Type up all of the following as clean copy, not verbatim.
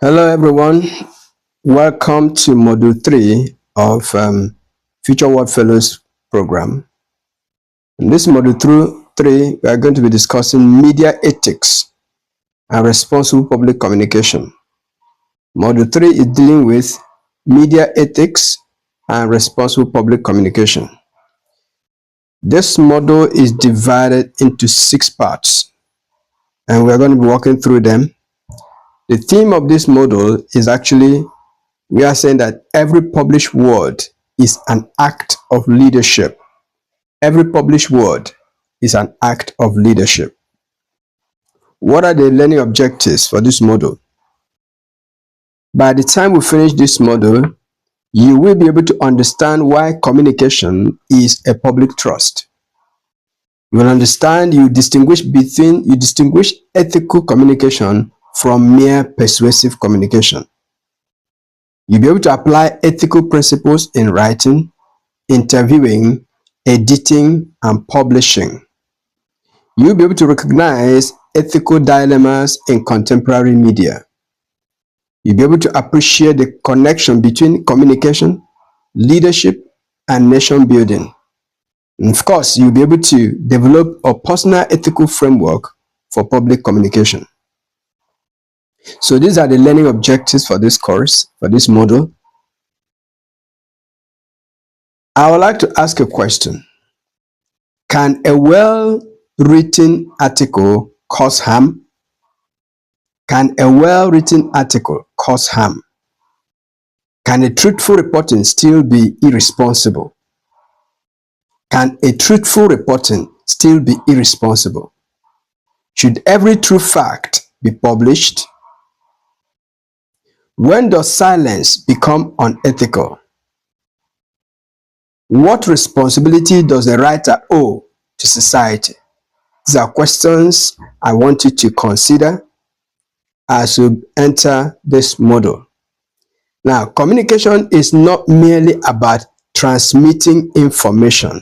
Hello, everyone. Welcome to Module 3 of Future World Fellows Program. In this Module 3, we are going to be discussing media ethics and responsible public communication. Module 3 is dealing with media ethics and responsible public communication. This module is divided into 6 parts, and we are going to be walking through them. The theme of this module is actually we are saying that every published word is an act of leadership. Every published word is an act of leadership. What are the learning objectives for this module? By the time we finish this module, you will be able to understand why communication is a public trust. You will understand, you distinguish ethical communication from mere persuasive communication. You'll be able to apply ethical principles in writing, interviewing, editing, and publishing. You'll be able to recognize ethical dilemmas in contemporary media. You'll be able to appreciate the connection between communication, leadership, and nation building. And of course, you'll be able to develop a personal ethical framework for public communication. So these are the learning objectives for this course, for this module. I would like to ask a question. Can a well-written article cause harm? Can a well-written article cause harm? Can a truthful reporting still be irresponsible? Can a truthful reporting still be irresponsible? Should every true fact be published? When does silence become unethical? What responsibility does a writer owe to society? These are questions I want you to consider as we enter this module. Now, communication is not merely about transmitting information.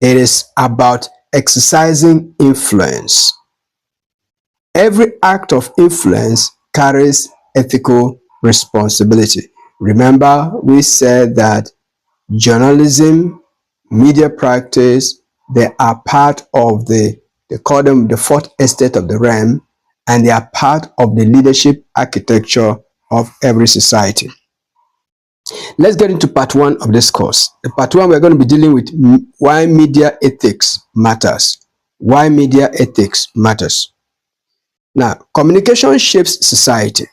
It is about exercising influence. Every act of influence carries ethical responsibility. Remember, we said that journalism, media practice, they are part of they call them the fourth estate of the realm, and they are part of the leadership architecture of every society. Let's get into part 1 of this course. In part 1, we're going to be dealing with why media ethics matters. Why media ethics matters. Now, communication shapes society.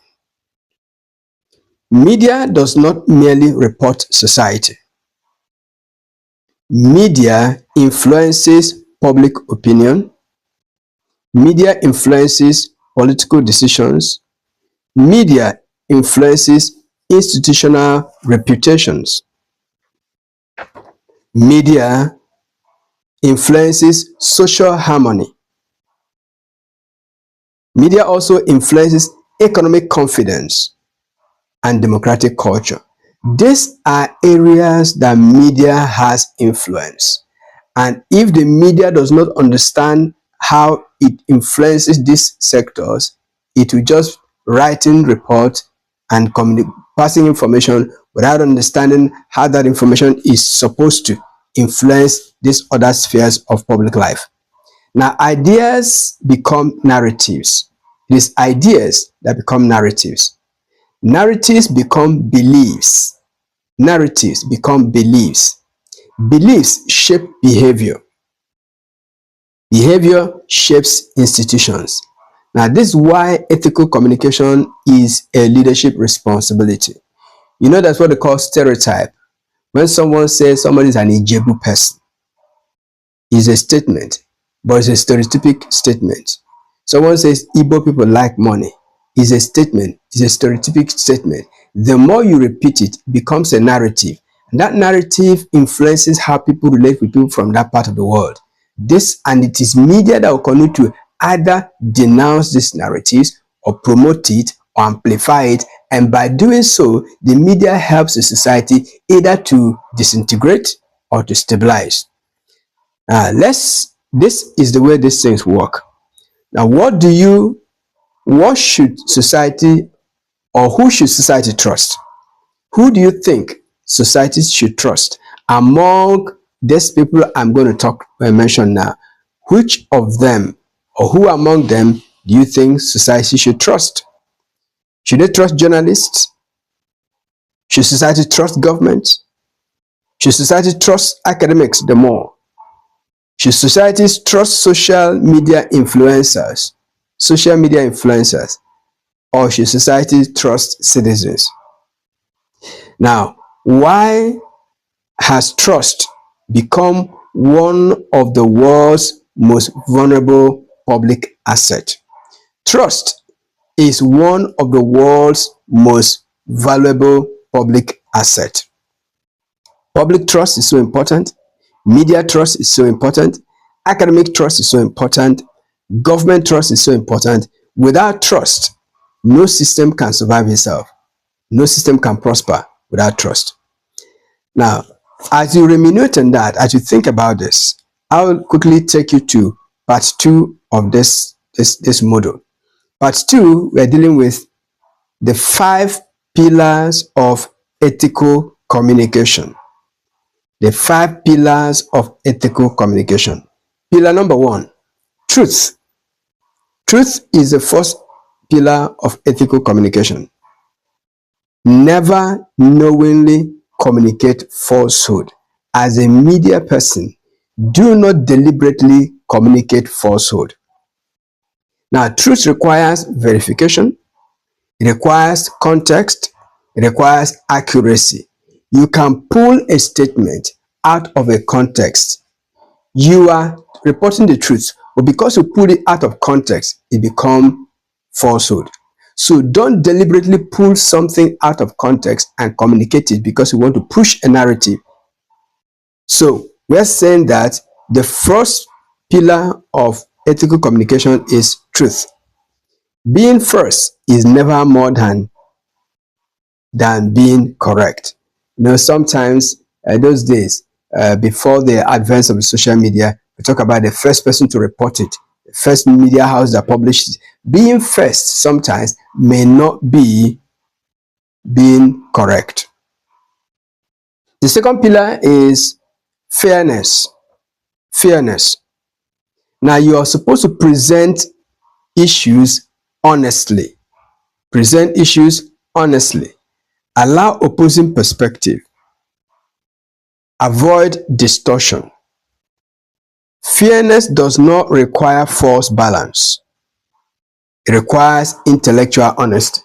Media does not merely report society. Media influences public opinion. Media influences political decisions. Media influences institutional reputations. Media influences social harmony. Media also influences economic confidence and democratic culture. These are areas that media has influence. And if the media does not understand how it influences these sectors, it will just writing report and passing information without understanding how that information is supposed to influence these other spheres of public life. Now, ideas become narratives. It is ideas that become narratives. Narratives become beliefs. Narratives become beliefs. Beliefs shape behavior. Behavior shapes institutions. Now, this is why ethical communication is a leadership responsibility. You know, that's what they call stereotype. When someone says somebody is an Ijebu person, it's a statement, but it's a stereotypic statement. Someone says Igbo people like money, it's a statement, it's a stereotypic statement. The more you repeat it, it becomes a narrative. And that narrative influences how people relate with people from that part of the world. It is media that will continue to either denounce these narratives or promote it or amplify it. And by doing so, the media helps the society either to disintegrate or to stabilize. This is the way these things work. Now, what should society or who should society trust? Who do you think society should trust among these people I'm going to mention now? Which of them or who among them do you think society should trust? Should they trust journalists? Should society trust government? Should society trust academics the more? Should society trust social media influencers? Or should society trust citizens? Now, why has trust become one of the world's most vulnerable public assets? Trust is one of the world's most valuable public assets. Public trust is so important. Media trust is so important. Academic trust is so important. Government trust is so important. Without trust, no system can survive itself. No system can prosper without trust. Now, as you ruminate on that, as you think about this, I'll quickly take you to part 2 of this module. Part 2, we're dealing with the 5 pillars of ethical communication. The 5 pillars of ethical communication. Pillar number 1, truth. Truth is the first pillar of ethical communication. Never knowingly communicate falsehood. As a media person, do not deliberately communicate falsehood. Now, truth requires verification. It requires context. It requires accuracy. You can pull a statement out of a context. You are reporting the truth, but because you pull it out of context, it becomes falsehood. So don't deliberately pull something out of context and communicate it because you want to push a narrative. So we're saying that the first pillar of ethical communication is truth. Being first is never more than being correct. You know, sometimes those days, before the advent of social media, we talk about the first person to report it, the first media house that published it. Being first sometimes may not be being correct. The second pillar is fairness. Fairness. Now, you are supposed to present issues honestly. Present issues honestly. Allow opposing perspective. Avoid distortion. Fairness does not require false balance. It requires intellectual honesty.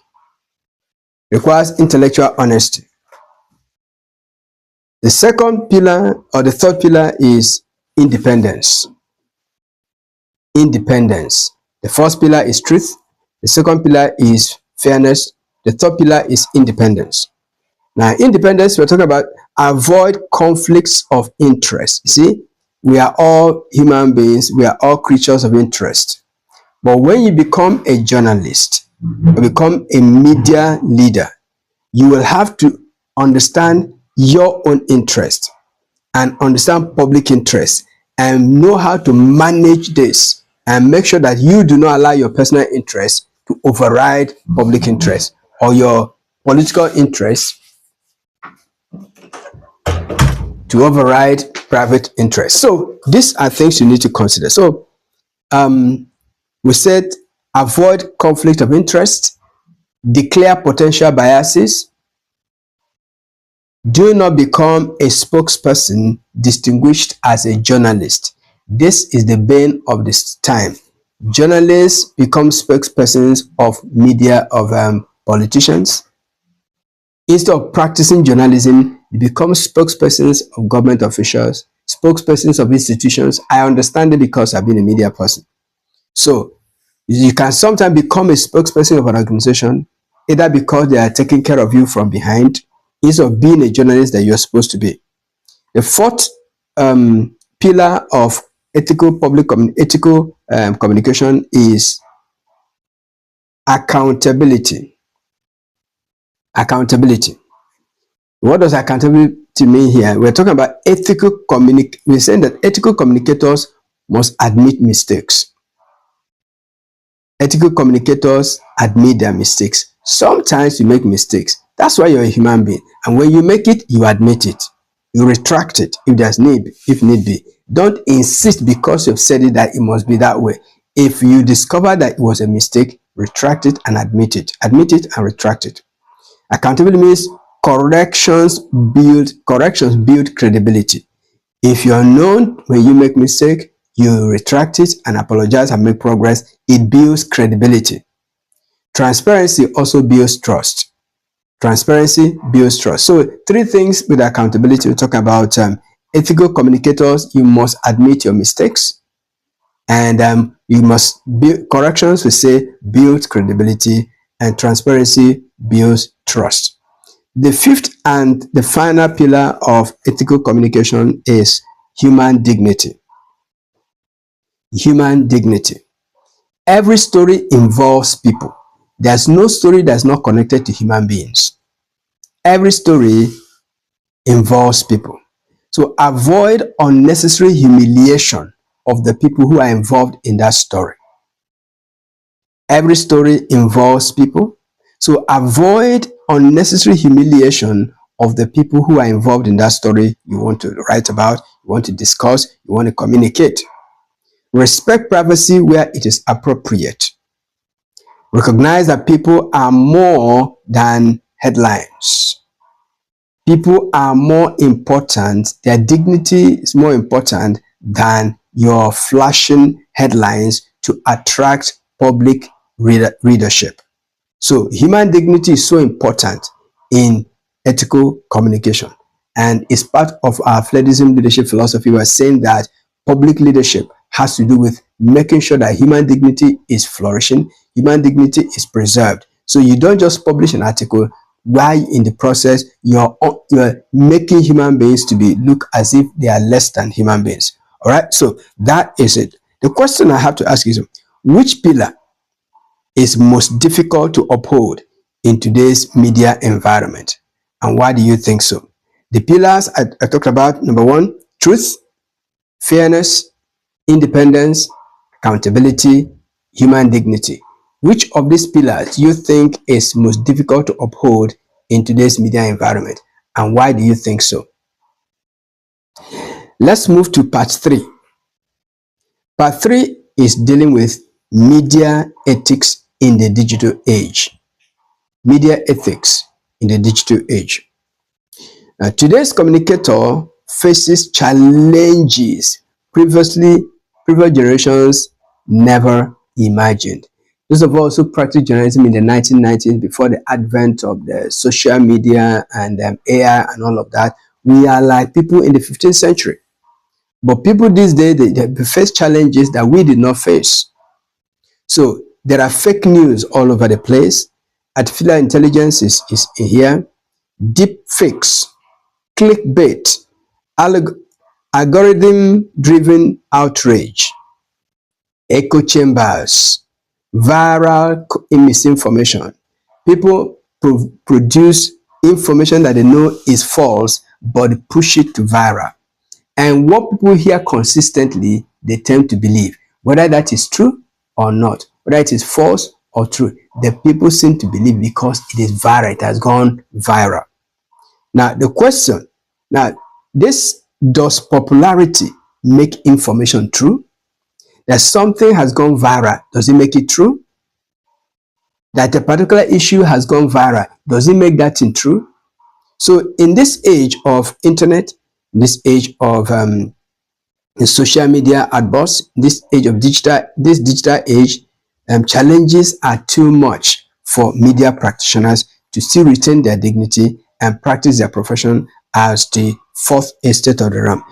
The second pillar or the third pillar is independence. Independence. The first pillar is truth. The second pillar is fairness. The third pillar is independence. Now, independence, we're talking about avoid conflicts of interest. You see, we are all human beings. We are all creatures of interest. But when you become a journalist, you become a media leader, you will have to understand your own interest and understand public interest and know how to manage this and make sure that you do not allow your personal interest to override public interest or your political interest to override private interest. So these are things you need to consider. So we said avoid conflict of interest, declare potential biases, do not become a spokesperson distinguished as a journalist. This is the bane of this time. Journalists become spokespersons of media, of politicians. Instead of practicing journalism, they become spokespersons of government officials, spokespersons of institutions. I understand it because I've been a media person. So you can sometimes become a spokesperson of an organization, either because they are taking care of you from behind, instead of being a journalist that you're supposed to be. The fourth pillar of ethical communication is accountability. Accountability. What does accountability mean here? We're talking about ethical communication. We're saying that ethical communicators must admit mistakes. Ethical communicators admit their mistakes. Sometimes you make mistakes. That's why you're a human being. And when you make it, you admit it. You retract it if need be. Don't insist because you've said it that it must be that way. If you discover that it was a mistake, retract it and admit it. Admit it and retract it. Accountability means corrections build credibility. If you're known when you make mistake, you retract it and apologize and make progress. It builds credibility. Transparency also builds trust. Transparency builds trust. So 3 things with accountability. We talk about ethical communicators. You must admit your mistakes, and you must build corrections. We say build credibility, and transparency builds trust. The 5th and the final pillar of ethical communication is human dignity. Human dignity. Every story involves people. There's no story that's not connected to human beings. Every story involves people. So avoid unnecessary humiliation of the people who are involved in that story. Every story involves people. So avoid unnecessary humiliation of the people who are involved in that story you want to write about, you want to discuss, you want to communicate. Respect privacy where it is appropriate. Recognize that people are more than headlines. People are more important. Their dignity is more important than your flashing headlines to attract public readership. So human dignity is so important in ethical communication, and it's part of our Fledism leadership philosophy. We're saying that public leadership has to do with making sure that human dignity is flourishing, human dignity is preserved. So you don't just publish an article while in the process you're making human beings to be look as if they are less than human beings. All right, so that is it. The question I have to ask is, which pillar is most difficult to uphold in today's media environment, and why do you think so? The pillars I talked about: number 1, truth, fairness, independence, accountability, human dignity. Which of these pillars do you think is most difficult to uphold in today's media environment, and why do you think so? Let's move to part 3. Part 3 is dealing with media ethics in the digital age. Media ethics in the digital age. Today's communicator faces challenges previous generations never imagined. Those of us who practiced journalism in the 1990s, before the advent of the social media and AI and all of that, we are like people in the 15th century. But people these days, they face challenges that we did not face. So there are fake news all over the place. Artificial intelligence is here. Deep fakes, clickbait, algorithm-driven outrage, echo chambers, viral misinformation. People produce information that they know is false, but push it to viral. And what people hear consistently, they tend to believe, whether that is true or not, whether it is false or true. The people seem to believe because it is viral, it has gone viral. Now, the question, does popularity make information true? That something has gone viral, does it make it true? That a particular issue has gone viral, does it make that thing true? So in this age of internet, in this age of the social media adverse, this age of digital age, challenges are too much for media practitioners to still retain their dignity and practice their profession as the fourth estate of the realm.